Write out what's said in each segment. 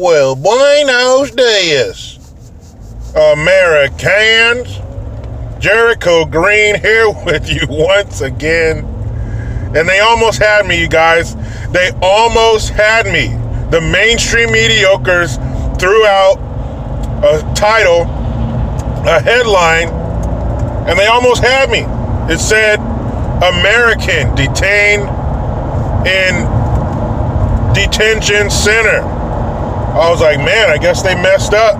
Well, buenos dias, Americans. Jericho Green here with you once again. And they almost had me, you guys. They almost had me. The mainstream mediocres threw out a title, a headline, and they almost had me. It said, American detained in detention center. I was like, man, I guess they messed up.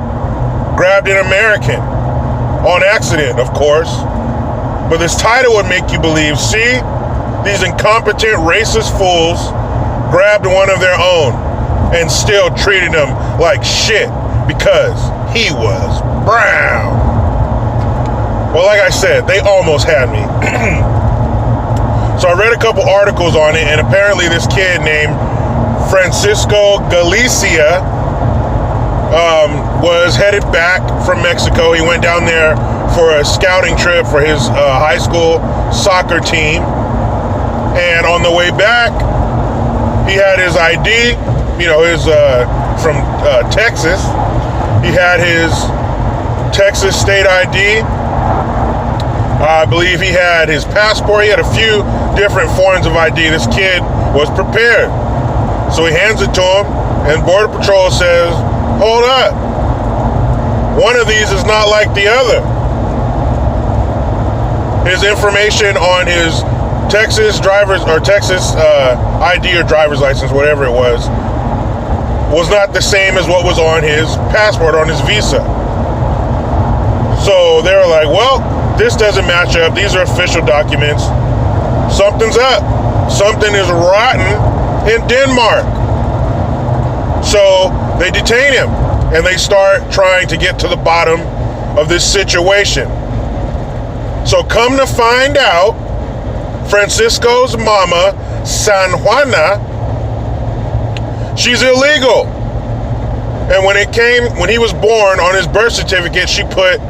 Grabbed an American. On accident, of course. But this title would make you believe, see, these incompetent racist fools grabbed one of their own and still treated him like shit because he was brown. Well, like I said, they almost had me. So I read a couple articles on it, and apparently this kid named Francisco Galicia was headed back from Mexico. He went down there for a scouting trip for his high school soccer team. And on the way back, he had his ID, his from Texas. He had his Texas state ID. I believe he had his passport. He had a few different forms of ID. This kid was prepared. So he hands it to him, and Border Patrol says, hold up. One of these is not like the other. His information on his Texas driver's or Texas ID or driver's license, whatever it was not the same as what was on his passport, on his visa. So they were like, well, this doesn't match up. These are official documents. Something's up. Something is rotten in Denmark. So they detain him and they start trying to get to the bottom of this situation. So come to find out, Francisco's mama, San Juana, she's illegal. And when he was born, on his birth certificate, she put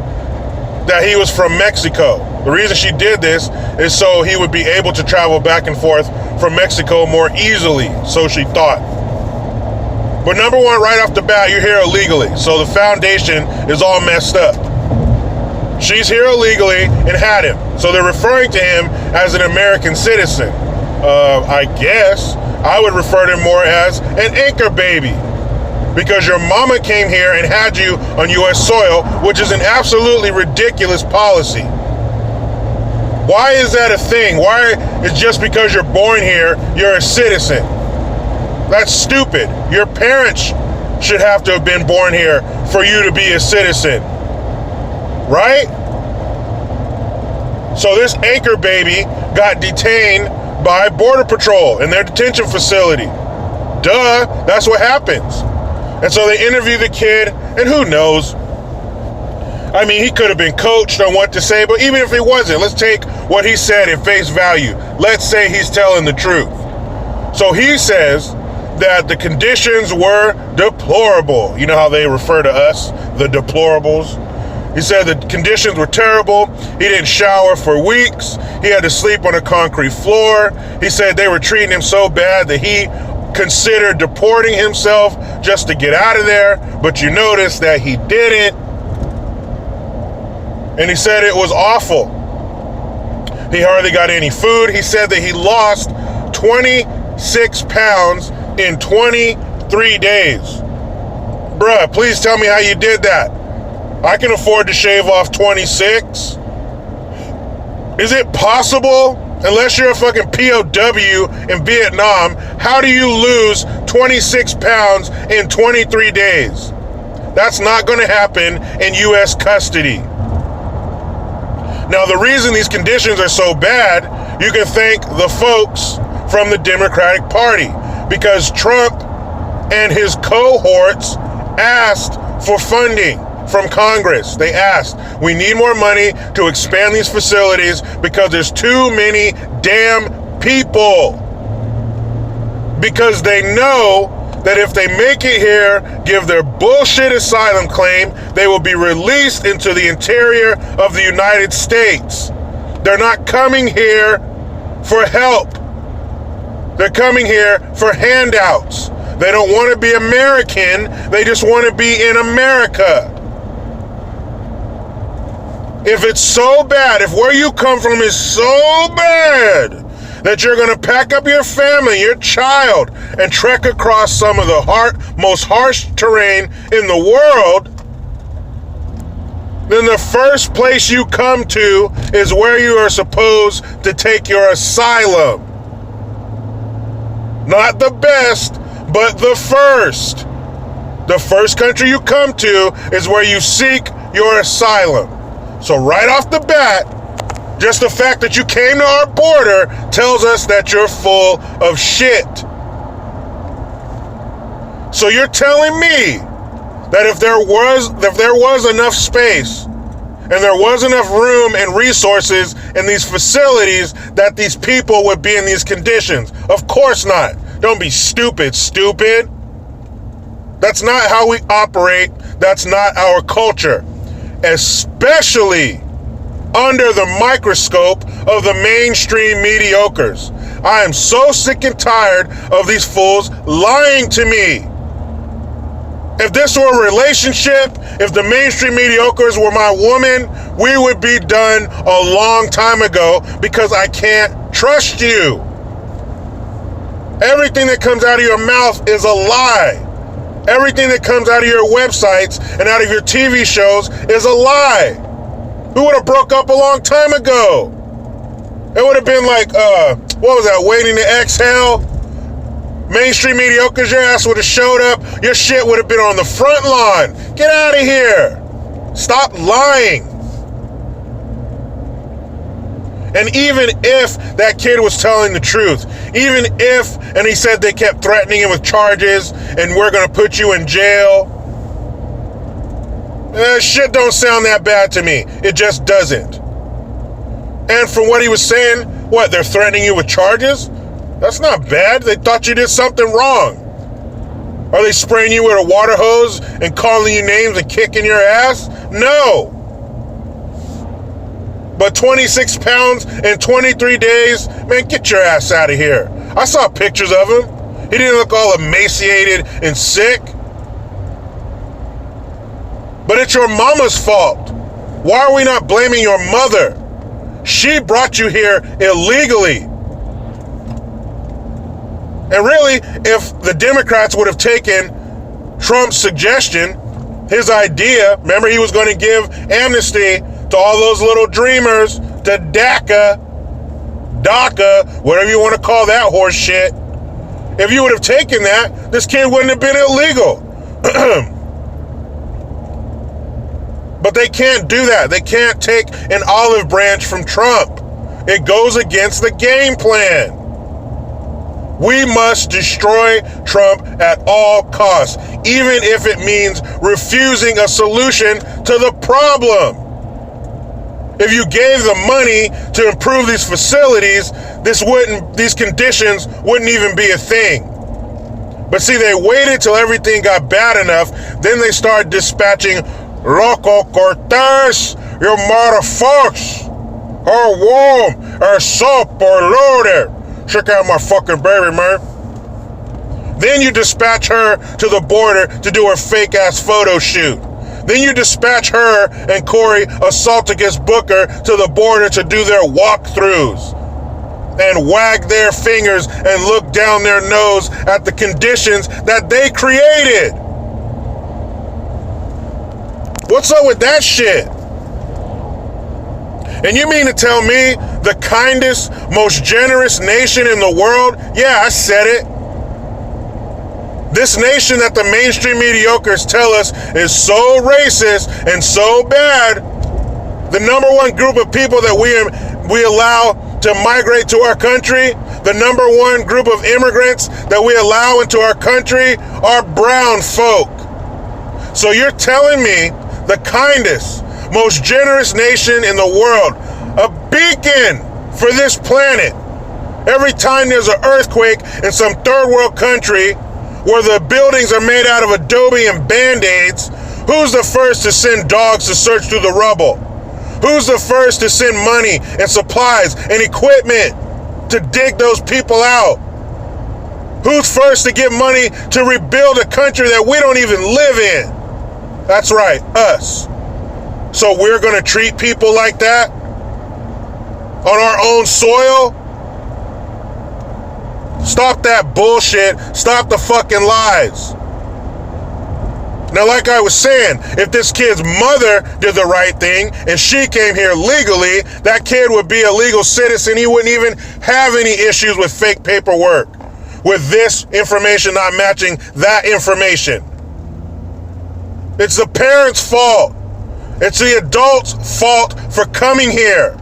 that he was from Mexico. The reason she did this is so he would be able to travel back and forth from Mexico more easily, so she thought. But number one, right off the bat, you're here illegally, so the foundation is all messed up. She's here illegally and had him, so they're referring to him as an American citizen. I guess I would refer to him more as an anchor baby, because your mama came here and had you on U.S. soil, which is an absolutely ridiculous policy. Why is that a thing? Why is just because you're born here, you're a citizen? That's stupid. Your parents should have to have been born here for you to be a citizen. Right? So this anchor baby got detained by Border Patrol in their detention facility. Duh, that's what happens. And so they interview the kid, and who knows? I mean, he could have been coached on what to say, but even if he wasn't, let's take what he said at face value. Let's say he's telling the truth. So he says that the conditions were deplorable. You know how they refer to us, the deplorables? He said the conditions were terrible. He didn't shower for weeks. He had to sleep on a concrete floor. He said they were treating him so bad that he considered deporting himself just to get out of there, but you notice that he didn't. And he said it was awful. He hardly got any food. He said that he lost 26 pounds in 23 days. Bruh, please tell me how you did that. I can afford to shave off 26. Is it possible? Unless you're a fucking POW in Vietnam, how do you lose 26 pounds in 23 days? That's not going to happen in U.S. custody. Now, the reason these conditions are so bad, you can thank the folks from the Democratic Party, because Trump and his cohorts asked for funding from Congress. They asked, we need more money to expand these facilities because there's too many damn people. Because they know that if they make it here, give their bullshit asylum claim, they will be released into the interior of the United States. They're not coming here for help. They're coming here for handouts. They don't want to be American. They just want to be in America. If it's so bad, if where you come from is so bad that you're going to pack up your family, your child, and trek across some of the most harsh terrain in the world, then the first place you come to is where you are supposed to take your asylum. Not the best, but the first. The first country you come to is where you seek your asylum. So right off the bat, just the fact that you came to our border tells us that you're full of shit. So you're telling me that if there was enough space and there was enough room and resources in these facilities that these people would be in these conditions? Of course not. Don't be stupid. That's not how we operate. That's not our culture. Especially under the microscope of the mainstream mediocres. I am so sick and tired of these fools lying to me. If this were a relationship, if the mainstream mediocres were my woman, we would be done a long time ago because I can't trust you. Everything that comes out of your mouth is a lie. Everything that comes out of your websites and out of your TV shows is a lie. We would have broke up a long time ago. It would have been like, what was that, Waiting to Exhale? Mainstream mediocres, your ass would have showed up. Your shit would have been on the front lawn. Get out of here. Stop lying. And even if that kid was telling the truth, even if, and he said they kept threatening him with charges and we're going to put you in jail, shit don't sound that bad to me. It just doesn't. And from what he was saying, what, they're threatening you with charges? That's not bad. They thought you did something wrong. Are they spraying you with a water hose and calling you names and kicking your ass? No. But 26 pounds in 23 days, man, get your ass out of here. I saw pictures of him. He didn't look all emaciated and sick. But it's your mama's fault. Why are we not blaming your mother? She brought you here illegally. And really, if the Democrats would have taken Trump's suggestion, his idea, remember he was going to give amnesty to all those little dreamers, to DACA, whatever you want to call that horse shit. If you would have taken that, this kid wouldn't have been illegal. But they can't do that. They can't take an olive branch from Trump. It goes against the game plan. We must destroy Trump at all costs, even if it means refusing a solution to the problem. If you gave the money to improve these facilities, these conditions wouldn't even be a thing. But see, they waited till everything got bad enough, then they started dispatching Loco Cortez, you motherfuckers. Her warm, her soap or loaded. Check out my fucking baby, man. Then you dispatch her to the border to do her fake ass photo shoot. Then you dispatch her and Cory Assaulticus Booker to the border to do their walkthroughs and wag their fingers and look down their nose at the conditions that they created. What's up with that shit? And you mean to tell me the kindest, most generous nation in the world? Yeah, I said it. This nation that the mainstream mediocres tell us is so racist and so bad, the number one group of people that we allow to migrate to our country, the number one group of immigrants that we allow into our country are brown folk. So you're telling me the kindest, most generous nation in the world, a beacon for this planet, every time there's an earthquake in some third world country where the buildings are made out of adobe and band-aids, who's the first to send dogs to search through the rubble? Who's the first to send money and supplies and equipment to dig those people out? Who's first to get money to rebuild a country that we don't even live in? That's right, us. So we're going to treat people like that on our own soil? Stop that bullshit. Stop the fucking lies. Now, like I was saying, if this kid's mother did the right thing and she came here legally, that kid would be a legal citizen. He wouldn't even have any issues with fake paperwork, with this information not matching that information. It's the parents' fault. It's the adults' fault for coming here.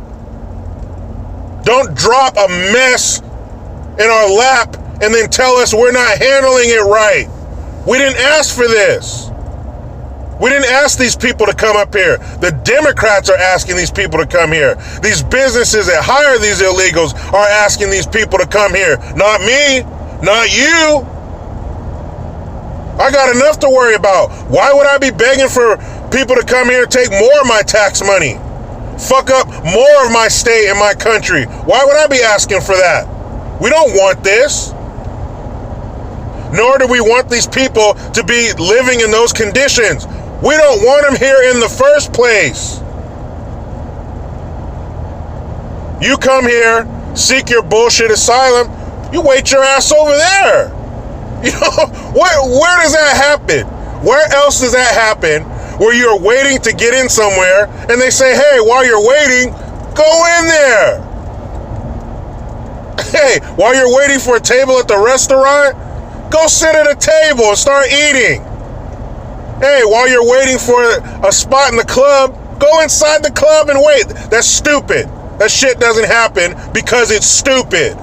Don't drop a mess in our lap and then tell us we're not handling it right. We didn't ask for this. We didn't ask these people to come up here. The Democrats are asking these people to come here. These businesses that hire these illegals are asking these people to come here. Not me, not you. I got enough to worry about. Why would I be begging for people to come here and take more of my tax money? Fuck up more of my state and my country. Why would I be asking for that? We don't want this. Nor do we want these people to be living in those conditions. We don't want them here in the first place. You come here, seek your bullshit asylum, you wait your ass over there. You know, where does that happen? Where else does that happen where you're waiting to get in somewhere and they say, hey, while you're waiting, go in there. Hey, while you're waiting for a table at the restaurant, go sit at a table and start eating. Hey, while you're waiting for a spot in the club, go inside the club and wait. That's stupid. That shit doesn't happen because it's stupid.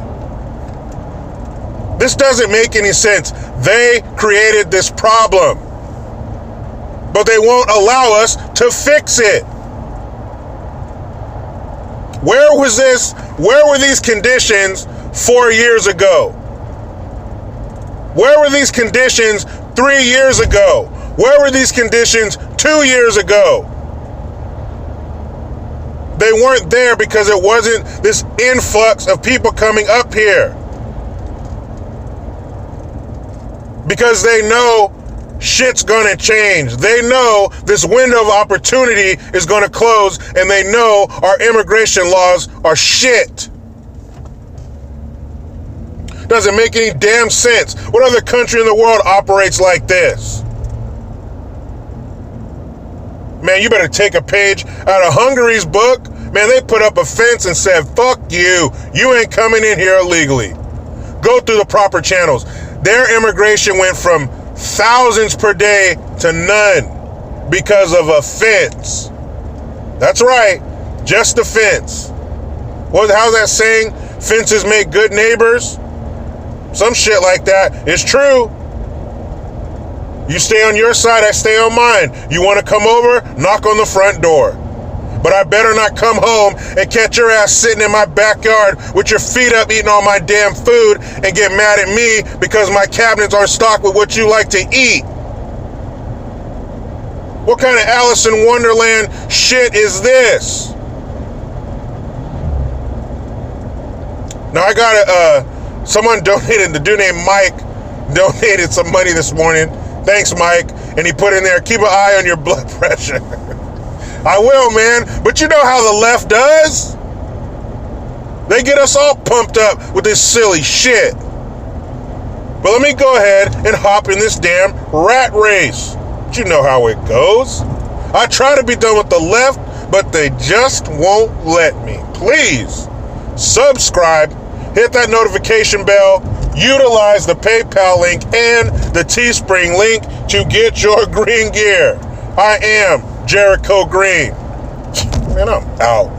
This doesn't make any sense. They created this problem, but they won't allow us to fix it. Where was this? Where were these conditions 4 years ago? Where were these conditions 3 years ago? Where were these conditions 2 years ago? They weren't there because it wasn't this influx of people coming up here. Because they know shit's gonna change. They know this window of opportunity is gonna close, and they know our immigration laws are shit. Doesn't make any damn sense. What other country in the world operates like this? Man, you better take a page out of Hungary's book. Man, they put up a fence and said, fuck you. You ain't coming in here illegally. Go through the proper channels. Their immigration went from thousands per day to none because of a fence. That's right, just a fence. How's that saying? Fences make good neighbors? Some shit like that. It's true. You stay on your side, I stay on mine. You want to come over? Knock on the front door. But I better not come home and catch your ass sitting in my backyard with your feet up eating all my damn food and get mad at me because my cabinets aren't stocked with what you like to eat. What kind of Alice in Wonderland shit is this? Now I got someone donated, the dude named Mike donated some money this morning. Thanks, Mike. And he put in there, keep an eye on your blood pressure. I will, man. But you know how the left does? They get us all pumped up with this silly shit. But let me go ahead and hop in this damn rat race. But you know how it goes. I try to be done with the left, but they just won't let me. Please subscribe, hit that notification bell, utilize the PayPal link and the Teespring link to get your green gear. I am Jericho Green. Man, I'm out.